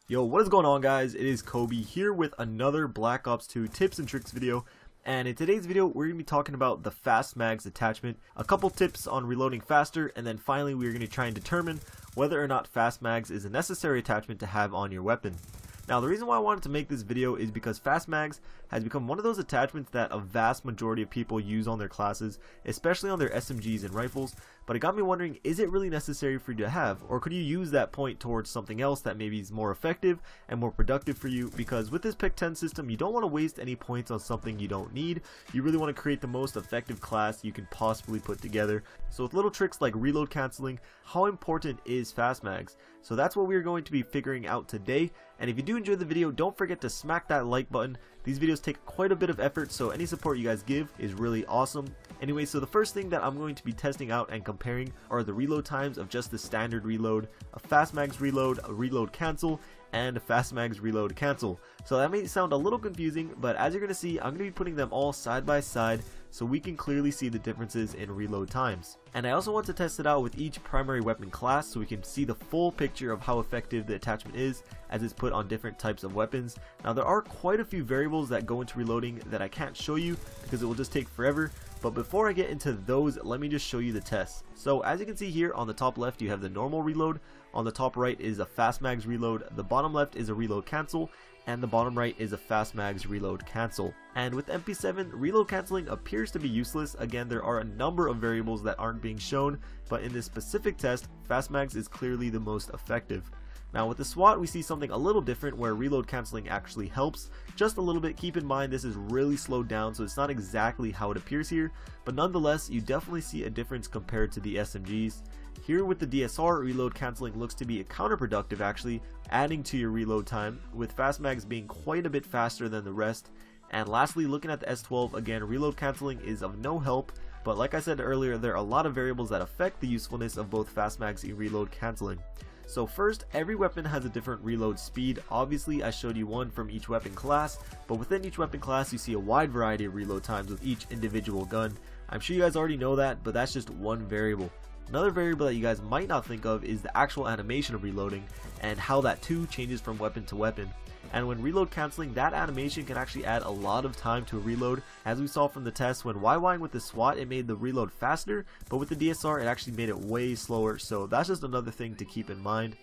Yo, what is going on, guys? It is Kobe here with another Black Ops 2 tips and tricks video. And in today's video, we're going to be talking about the Fast Mags attachment, a couple tips on reloading faster, and then finally we're going to try and determine whether or not Fast Mags is a necessary attachment to have on your weapon. Now, the reason why I wanted to make this video is because Fast Mags has become one of those attachments that a vast majority of people use on their classes, especially on their SMGs and rifles, but it got me wondering, is it really necessary for you to have, or could you use that point towards something else that maybe is more effective and more productive for you? Because with this Pick 10 system, you don't want to waste any points on something you don't need. You really want to create the most effective class you can possibly put together. So with little tricks like reload canceling, how important is Fast Mags? So that's what we're going to be figuring out today. And if you do enjoy the video, don't forget to smack that like button. These videos take quite a bit of effort, so any support you guys give is really awesome. Anyway, so the first thing that I'm going to be testing out and comparing are the reload times of just the standard reload, a Fast Mags reload, a reload cancel, and a Fast Mags reload cancel. So that may sound a little confusing, but as you're going to see, I'm going to be putting them all side by side so we can clearly see the differences in reload times. And I also want to test it out with each primary weapon class so we can see the full picture of how effective the attachment is as it's put on different types of weapons. Now, there are quite a few variables that go into reloading that I can't show you because it will just take forever. But before I get into those, let me just show you the tests. So as you can see here, on the top left you have the normal reload, on the top right is a Fast Mags reload, the bottom left is a reload cancel, and the bottom right is a Fast Mags reload cancel. And with MP7, reload canceling appears to be useless. Again, there are a number of variables that aren't being shown, but in this specific test, Fast Mags is clearly the most effective. Now with the SWAT, we see something a little different where reload canceling actually helps just a little bit. Keep in mind this is really slowed down, so it's not exactly how it appears here, but nonetheless you definitely see a difference compared to the SMGs. Here with the DSR, reload canceling looks to be counterproductive, actually adding to your reload time, with Fast Mags being quite a bit faster than the rest. And lastly, looking at the S12, again, reload canceling is of no help, but like I said earlier, there are a lot of variables that affect the usefulness of both Fast Mags and reload canceling. So first, every weapon has a different reload speed. Obviously I showed you one from each weapon class, but within each weapon class you see a wide variety of reload times with each individual gun. I'm sure you guys already know that, but that's just one variable. Another variable that you guys might not think of is the actual animation of reloading and how that too changes from weapon to weapon. And when reload canceling, that animation can actually add a lot of time to a reload. As we saw from the test, when YYing with the SWAT, it made the reload faster, but with the DSR it actually made it way slower, so that's just another thing to keep in mind.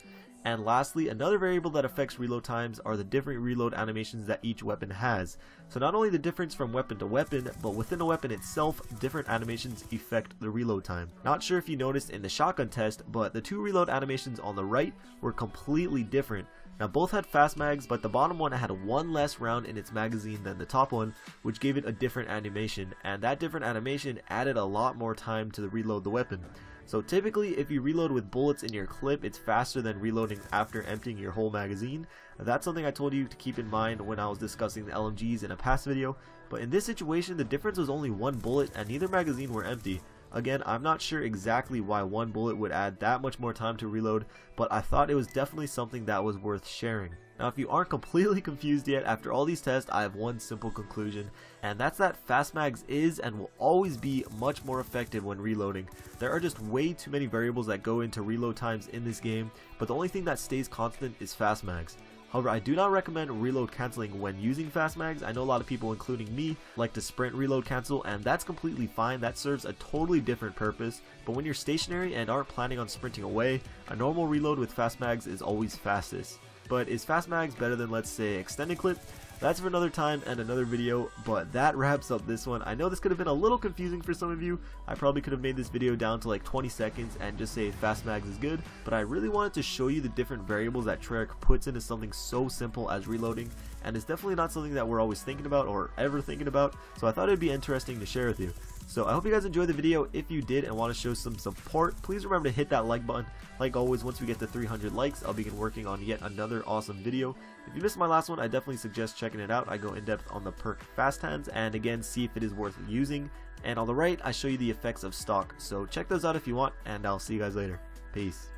And lastly, another variable that affects reload times are the different reload animations that each weapon has. So not only the difference from weapon to weapon, but within a weapon itself, different animations affect the reload time. Not sure if you noticed in the shotgun test, but the two reload animations on the right were completely different. Now both had Fast Mags, but the bottom one had one less round in its magazine than the top one, which gave it a different animation, and that different animation added a lot more time to reload the weapon. So typically if you reload with bullets in your clip, it's faster than reloading after emptying your whole magazine. That's something I told you to keep in mind when I was discussing the LMGs in a past video, but in this situation the difference was only one bullet and neither magazine were empty. Again, I'm not sure exactly why one bullet would add that much more time to reload, but I thought it was definitely something that was worth sharing. Now if you aren't completely confused yet, after all these tests I have one simple conclusion, and that's that Fast Mags is and will always be much more effective when reloading. There are just way too many variables that go into reload times in this game, but the only thing that stays constant is Fast Mags. However, I do not recommend reload canceling when using Fast Mags. I know a lot of people, including me, like to sprint reload cancel, and that's completely fine. That serves a totally different purpose. But when you're stationary and aren't planning on sprinting away, a normal reload with Fast Mags is always fastest. But is Fast Mags better than, let's say, extended clip? That's for another time and another video, but that wraps up this one. I know this could have been a little confusing for some of you. I probably could have made this video down to like 20 seconds and just say Fast Mags is good, but I really wanted to show you the different variables that Treyarch puts into something so simple as reloading, and it's definitely not something that we're always thinking about or ever thinking about, so I thought it'd be interesting to share with you. So I hope you guys enjoyed the video. If you did and want to show some support, please remember to hit that like button. Like always, once we get to 300 likes, I'll begin working on yet another awesome video. If you missed my last one, I definitely suggest checking it out. I go in depth on the perk Fast Hands and again see if it is worth using. And on the right, I show you the effects of stock. So check those out if you want, and I'll see you guys later. Peace.